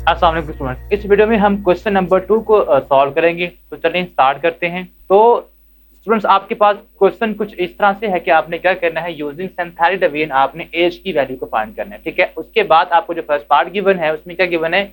अस्सलाम वालेकुम स्टूडेंट्स, इस वीडियो में हम क्वेश्चन नंबर 2 को सॉल्व करेंगे। तो चलिए स्टार्ट करते हैं। तो स्टूडेंट्स, आपके पास क्वेश्चन कुछ इस तरह से है कि आपने क्या करना है, यूजिंग सिंथेटिक डेविएशन आपने एज की वैल्यू को फाइंड करना है। ठीक है, उसके बाद आपको जो फर्स्ट पार्ट गिवन है उसमें क्या गिवन है,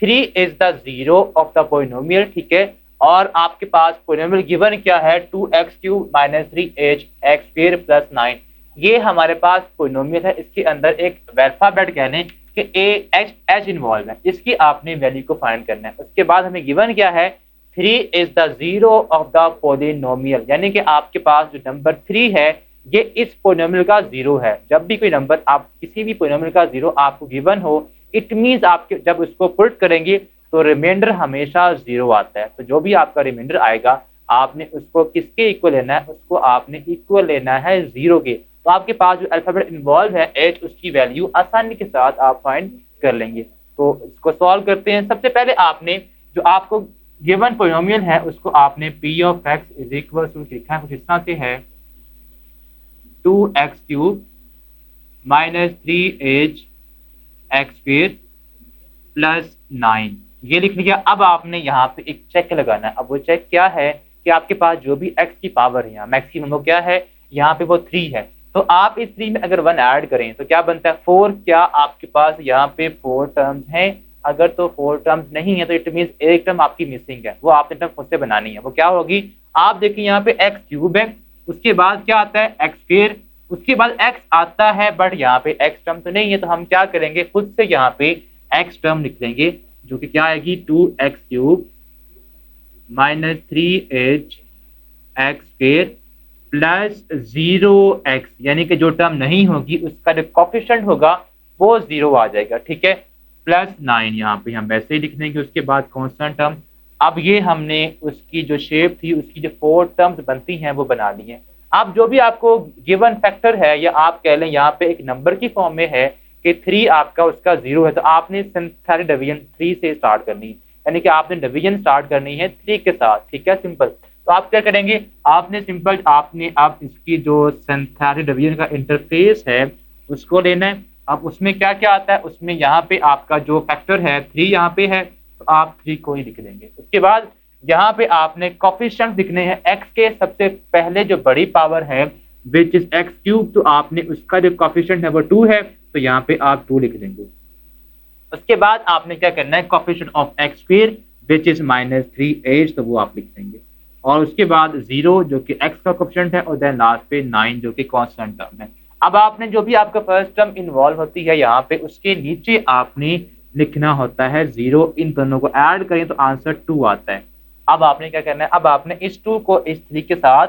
3 is the zero of the polynomial. ठीक है, और आपके पास पोलिनोमियल गिवन क्या है, 2x³ - 3h x² + 9। ये हमारे पास पोलिनोमियल है, इसके अंदर एक अल्फाबेट कह लें कि एच इन्वॉल्व है, इसकी आपने वैल्यू को फाइंड करना है। उसके बाद हमें गिवन क्या है, 3 is the zero of the polynomial, यानी कि आपके पास जो नंबर 3 है ये इस पोलिनोमियल का जीरो है। जब भी कोई नंबर आप किसी भी पोलिनोमियल का जीरो आपको गिवन हो, इट मींस आपके जब उसको पुट करेंगे तो रिमाइंडर हमेशा जीरो आता है। तो जो भी आपका रिमाइंडर आएगा आपने उसको किसके इक्वल लेना है, उसको आपने इक्वल लेना है जीरो के। तो आपके पास जो अल्फाबेट इन्वॉल्व है एच, उसकी वैल्यू आसानी के साथ आप फाइंड कर लेंगे। तो इसको सॉल्व करते हैं। सबसे पहले आपने जो आपको गिवन पोलिनोमियल है उसको आपने p of x is equal to लिखा है कुछ इस तरह से है, 2x³ - 3h x² + 9, ये लिख लिया। अब आपने यहाँ पे एक चेक लगाना है। अब वो चेक क्या है कि आपके पास जो भी x की पावर है यहाँ मैक्सिमम वो क्या है, यहाँ पे वो 3 है। तो आप इस 3 में अगर 1 ऐड करें तो क्या बनता है 4। क्या आपके पास यहाँ पे 4 टर्म्स हैं? अगर तो 4 टर्म्स नहीं है तो इट मींस एक टर्म आपकी मिसिंग है, वो आपने टर्म खुद से बनानी है। वो क्या होगी, आप देखिए यहाँ पे x³ है, उसके बाद क्या आता है x², उसके बाद x आता है, बट यहाँ पे x टर्म तो नहीं है। तो हम क्या करेंगे, खुद से यहाँ पे x टर्म लिख लेंगे जो कि क्या आएगी, 2x³ - 3h x² + 0x, यानी कि जो टर्म नहीं होगी उसका जो कोफिशिएंट होगा वो 0 आ जाएगा। ठीक है, +9 यहाँ पे हम वैसे ही लिख देंगे। उसके बाद कांस्टेंट टर्म, अब ये हमने उसकी जो शेप थी उसकी जो 4 टर्म्स बनती हैं वो बना ली है। अब जो भी आपको गिवन फैक्टर है या आप कह लें यहाँ पे एक नंबर की फॉर्म में है कि 3 आपका उसका 0 है, तो आपने सिंथेटिक डिवीजन 3 से स्टार्ट करनी है, यानी कि आपने डिवीजन स्टार्ट करनी है 3 के साथ। ठीक है, सिंपल। तो आप क्या करेंगे, आपने सिंपल आपने अब इसकी जो सिंथेटिक डिवीजन का इंटरफेस है उसको लेना है। अब उसमें क्या क्या आता है, उसमें यहाँ पे आपका जो फैक्टर है 3 यहाँ पे है, तो आप 3 को ही लिख देंगे। उसके बाद यहाँ पे आपने कोफिशिएंट लिखने हैं x के सबसे पहले जो बड़ी पावर है विच इज x³, तो आपने उसका जो कोफिशिएंट है वो 2 है, तो यहाँ पे आप 2 लिख देंगे। उसके बाद आपने क्या करना है, coefficient of x² which is -3h, तो वो आप लिख देंगे। और उसके बाद 0 जो कि x का कोफिशिएंट है, और देन लास्ट पे 9 जो कि कांस्टेंट टर्म है। अब आपने जो भी आपका फर्स्ट टर्म इन्वॉल्व होती है यहाँ पे उसके नीचे आपने लिखना होता है 0। इन दोनों को ऐड करें तो आंसर 2 आता है। अब आपने क्या करना है, अब आपने इस 2 को इस 3 के साथ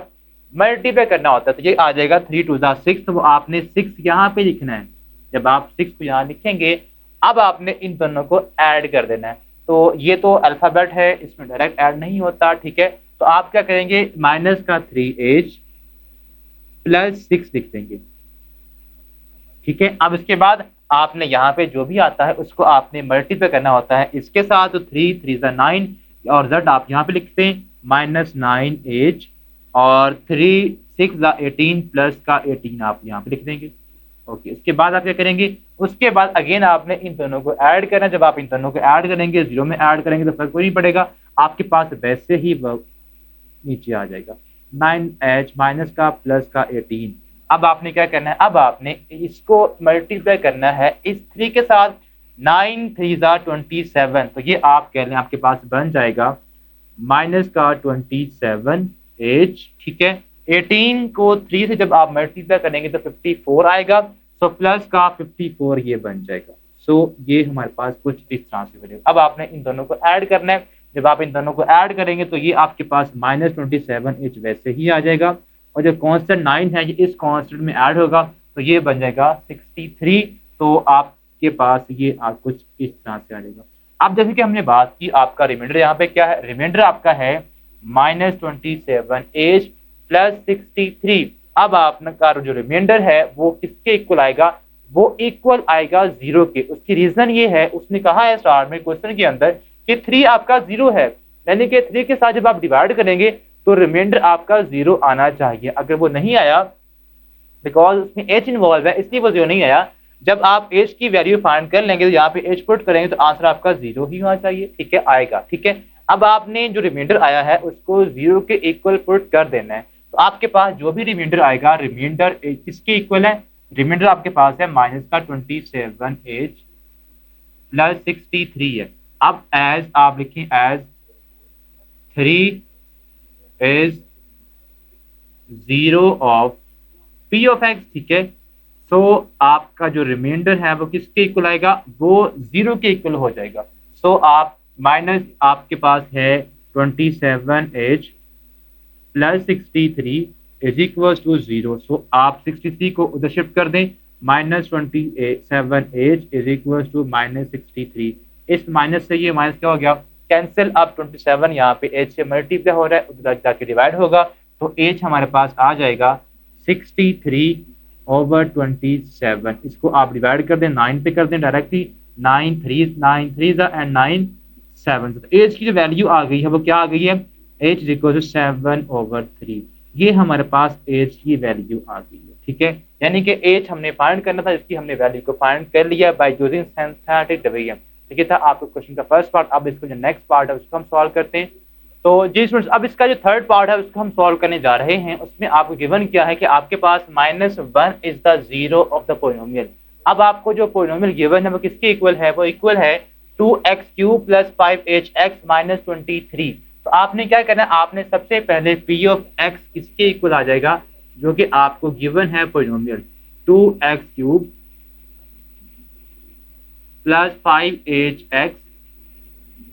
मल्टीप्लाई करना होता है, तो ये आ जाएगा 3 2 6, तो वो आपने 6 यहाँ पे लिखना है। जब आप 6 को यहाँ लिखेंगे अब आपने इन दोनों को ऐड कर देना है। तो ये तो अल्फाबेट है, इसमें डायरेक्ट ऐड नहीं होता। ठीक है, तो आप क्या करेंगे, -3h + 6 लिख देंगे। ठीक है, अब इसके बाद आपने यहाँ पे जो भी आता है उसको आपने मल्टीप्लाई करना होता है इसके साथ, तो 3 3 9, और z आप यहाँ पे लिखते हैं -9h, और 3 6 18 प्लस का 18 आप यहाँ पे लिख देंगे। ओके, उसके बाद आप क्या करेंगे, उसके बाद अगेन आपने इन दोनों को ऐड करना। जब आप इन दोनों को ऐड करेंगे 0 में ऐड करेंगे तो फर्क कोई नहीं पड़ेगा, आपके पास वैसे ही नीचे आ जाएगा 9h माइनस का प्लस का 18। अब आपने क्या करना है, अब आपने इसको मल्टीप्लाई करना है इस 3 के साथ, 9 3 27, तो ये आप कह लें आपके पास बन जाएगा माइनस का 27h। ठीक है, 18 को 3 से जब आप मल्टीप्लाई करेंगे तो 54 आएगा, सो प्लस का 54 ये बन जाएगा। सो ये हमारे पास कुछ इस तरह से बनेगा। अब आपने इन दोनों को ऐड करना है। जब आप इन दोनों को ऐड करेंगे तो ये आपके पास -27h वैसे ही आ जाएगा, और जो कांस्टेंट 9 है ये इस कांस्टेंट में ऐड होगा तो ये बन जाएगा 63। तो आपके पास ये कुछ इस तरह से आ जाएगा। अब जैसे कि हमने बात की आपका रिमाइंडर यहाँ पे क्या है, रिमाइंडर आपका है -27h + 63। अब आपका जो रिमाइंडर है वो किसके इक्वल आएगा, वो इक्वल आएगा 0 के। उसकी रीजन ये है, उसने कहा है स्टार्ट में क्वेश्चन के अंदर कि 3 आपका 0 है, यानी कि 3 के साथ जब आप डिवाइड करेंगे तो रिमाइंडर आपका 0 आना चाहिए। अगर वो नहीं आया बिकॉज उसमें h इन्वॉल्व है इसलिए वो 0 नहीं आया, जब आप एज की वैल्यू फाइंड कर लेंगे तो यहाँ पे एज पुट करेंगे तो आंसर आपका 0 ही होना चाहिए, ठीक है, आएगा, ठीक है। अब आपने जो रिमाइंडर आया है उसको 0 के इक्वल पुट कर देना है, तो आपके पास जो भी रिमाइंडर आएगा, रिमाइंडर किसके इक्वल है, रिमाइंडर आपके पास है माइनस का 27 एज प्लस 63 है। अब एज आप लिखें as 3 is 0 of p of x, ठीक है। सो आपका जो रिमाइंडर है वो किसके इक्वल आएगा, वो 0 के इक्वल हो जाएगा। सो आप माइनस आपके पास है 27 x plus 63 is equal to 0। So आप 63 को उधर शिफ्ट कर दें, minus 27 x is equal to minus 63। इस माइनस से ये माइनस क्या हो गया, कैंसिल। अब 27 यहाँ पे एज से मल्टीप्लाई हो रहा है, उधर जाके डिवाइड होगा, तो एज हमारे पास आ जाएगा 63 ओवर 27। इसको आप डिवाइड कर दें 9 पे कर दें डायरेक्टली, 9 3 एंड 9 7। तो एज की जो वैल्यू आ गई है वो क्या आ गई है, एज इज इक्वल टू 7/3। ये हमारे पास एज की वैल्यू आ गई है, ठीक है। यानी कि एज हमने फाइंड करना था, इसकी हमने वैल्यू को फाइंड कर लिया बाय यूजिंग सिंथेटिक डिवीजन। तो ये था आपका क्वेश्चन का फर्स्ट पार्ट। अब इसको जो नेक्स्ट पार्ट है उसको हम सॉल्व करते हैं। तो जी स्टूडेंट्स, अब इसका जो थर्ड पार्ट है उसको हम सॉल्व करने जा रहे हैं। उसमें आपको गिवन क्या है कि आपके पास -1 is the zero of the polynomial. अब आपको जो पोलिनोमियल गिवन है वो किसके इक्वल है, वो इक्वल है 2x³ + 5hx - 23। तो आपने क्या करना है, आपने सबसे पहले p ऑफ x किसके इक्वल आ जाएगा, जो कि आपको गिवन है पोलिनोमियल 2x³ + 5hx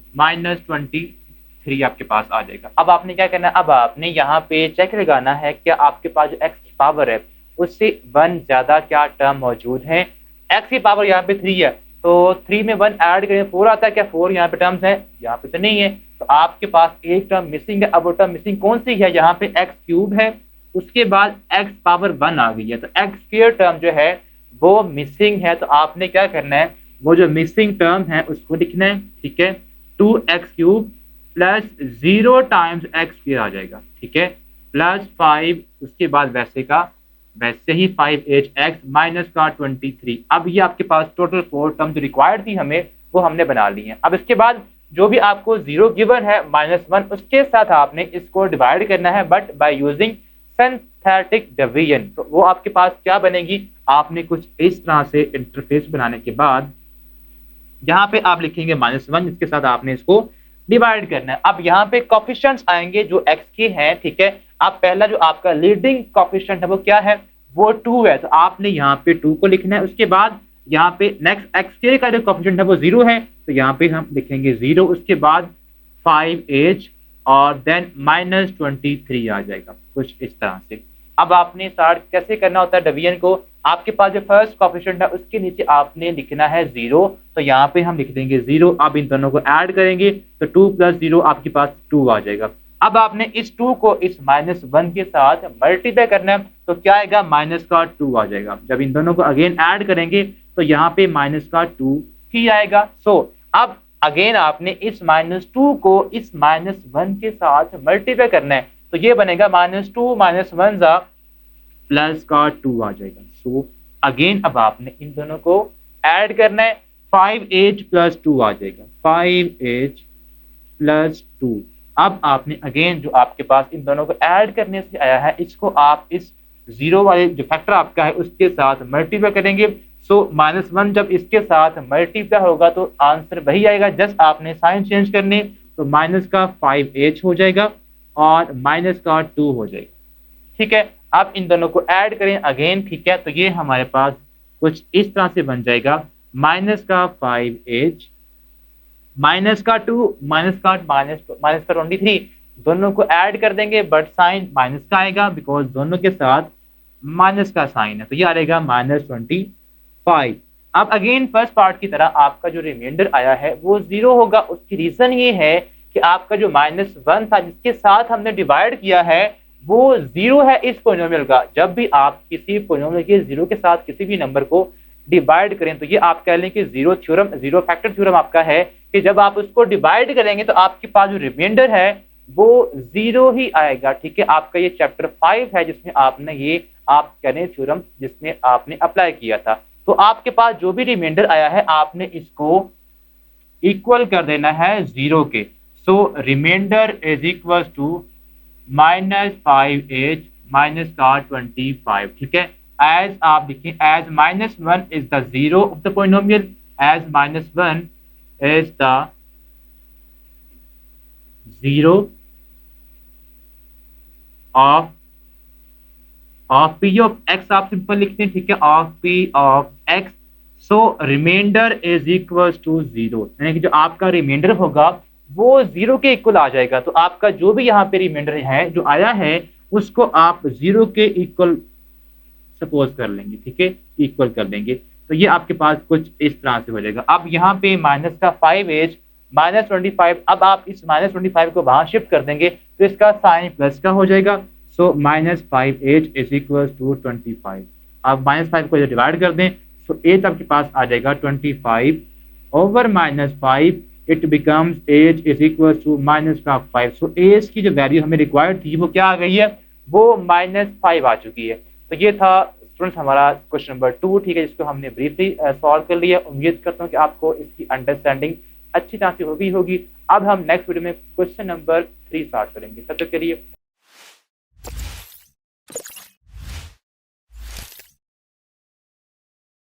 - 23 आपके पास आ जाएगा। अब आपने क्या करना है, अब आपने यहाँ पे चेक लगाना है क्या आपके पास जो x की पावर है उससे 1 ज्यादा क्या टर्म मौजूद है। x की पावर यहाँ पे 3 है, तो 3 में 1 ऐड करें 4 आता है क्या, 4 यहाँ पे टर्म्स है, यहाँ पे तो नहीं है, तो आपके पास एक टर्म मिसिंग है। अब वो टर्म मिसिंग कौन सी है, यहाँ पे x³ है, उसके बाद x पावर 1 आ गई है, तो x² टर्म जो है वो मिसिंग है। तो आपने क्या करना है, वो जो मिसिंग टर्म है उसको लिखना है, ठीक है। 2x³ + 0 टाइम्स x² आ जाएगा, ठीक है, प्लस 5, उसके बाद वैसे का वैसे ही 5hx माइनस का 23। अब ये आपके पास टोटल 4 टर्म जो रिक्वायर्ड थी हमें वो हमने बना ली है। अब इसके बाद जो भी आपको 0 गिवन है -1, उसके साथ आपने इसको डिवाइड करना है, but by using synthetic division. तो वो आपके पास क्या बनेगी, आपने कुछ इस तरह से इंटरफेस बनाने के बाद यहाँ पे आप लिखेंगे -1, इसके साथ आपने इसको डिवाइड करना है। अब यहाँ पे कोफिशिएंट्स आएंगे जो x के हैं, ठीक है। अब पहला जो आपका लीडिंग कोफिशिएंट है वो क्या है, वो 2 है, तो आपने यहाँ पे 2 को लिखना है। उसके बाद यहाँ पे नेक्स्ट x के का जो कोफिशिएंट है वो 0 है, तो यहाँ पे हम लिखेंगे 0, उसके बाद 5h और देन -23 आ जाएगा, कुछ इस तरह से। अब आपने स्टार्ट कैसे करना होता है डिवीजन को, आपके पास जो फर्स्ट कोफिशिएंट है उसके नीचे आपने लिखना है 0, तो यहाँ पे हम लिख देंगे 0। अब इन दोनों को ऐड करेंगे तो 2 + 0 आपके पास 2 आ जाएगा। अब आपने इस 2 को इस -1 के साथ मल्टीप्लाई करना है, तो क्या आएगा, -2 आ जाएगा। जब इन दोनों को अगेन ऐड करेंगे तो यहाँ पे -2 ही आएगा। सो अब अगेन आपने इस -2 को इस -1 के साथ मल्टीप्लाई करना है, तो ये बनेगा -2 - 1 +2 आ जाएगा। सो अगेन अब आपने इन दोनों को ऐड करना है, 5h + 2 आ जाएगा, 5h + 2। अब आपने अगेन जो आपके पास इन दोनों को ऐड करने से आया है, इसको आप इस 0 वाले जो फैक्टर आपका है उसके साथ मल्टीप्लाई करेंगे। सो -1 जब इसके साथ मल्टीप्लाई होगा तो आंसर वही आएगा, जस्ट आपने साइन चेंज करने, तो -5h हो जाएगा और -2 हो जाएगा, ठीक है। आप इन दोनों को ऐड करें अगेन, ठीक है, तो ये हमारे पास कुछ इस तरह से बन जाएगा, -5h -2 -23, दोनों को ऐड कर देंगे बट साइन माइनस का आएगा बिकॉज दोनों के साथ माइनस का साइन है, तो ये आ रहेगा -25। अब अगेन फर्स्ट पार्ट की तरह आपका जो रिमाइंडर आया है वो 0 होगा। उसकी रीजन ये है कि आपका जो -1 था जिसके साथ हमने डिवाइड किया है वो 0 है इस पोलिनोमियल का। जब भी आप किसी पोलिनोमियल के 0 के साथ किसी भी नंबर को डिवाइड करें तो ये आप कह लें कि जीरो फैक्टर थ्योरम आपका है कि जब आप उसको डिवाइड करेंगे तो आपके पास जो रिमाइंडर है वो 0 ही आएगा, ठीक है। आपका ये चैप्टर 5 है जिसमें आपने ये आप करें थ्योरम जिसमें आपने अप्लाई किया था। तो आपके पास जो भी रिमाइंडर आया है आपने इसको इक्वल कर देना है 0 के। So reminder is equal to -5h minus का 25, ठीक है। एज आप लिखें as -1 is the zero of the polynomial, as -1 is the zero of p of x आप सिंपल लिखते हैं, ठीक है, of p of x। So reminder is equal to 0, यानी कि जो आपका रिमाइंडर होगा वो 0 के इक्वल आ जाएगा। तो आपका जो भी यहाँ पे रिमाइंडर है जो आया है उसको आप 0 के इक्वल सपोज कर लेंगे, ठीक है, इक्वल कर देंगे। तो ये आपके पास कुछ इस तरह से हो जाएगा। अब यहाँ पे माइनस का 5h -25, अब आप इस -25 को वहां शिफ्ट कर देंगे तो इसका साइन प्लस का हो जाएगा। सो -5h इज इक्वल टू 25। अब -5 को डिवाइड कर दें तो एज आपके पास आ जाएगा 25 over -5, it becomes x is equal to -5। So x की जो वैल्यू हमें रिक्वायर्ड थी वो क्या आ गई है, वो -5 आ चुकी है। तो ये था स्टूडेंट्स हमारा क्वेश्चन नंबर 2, ठीक है, जिसको हमने ब्रीफली सॉल्व कर लिया। उम्मीद करता हूँ कि आपको इसकी अंडरस्टैंडिंग अच्छी तरह से होगी। अब हम नेक्स्ट वीडियो में क्वेश्चन नंबर 3 स्टार्ट करेंगे। तब तक के लिए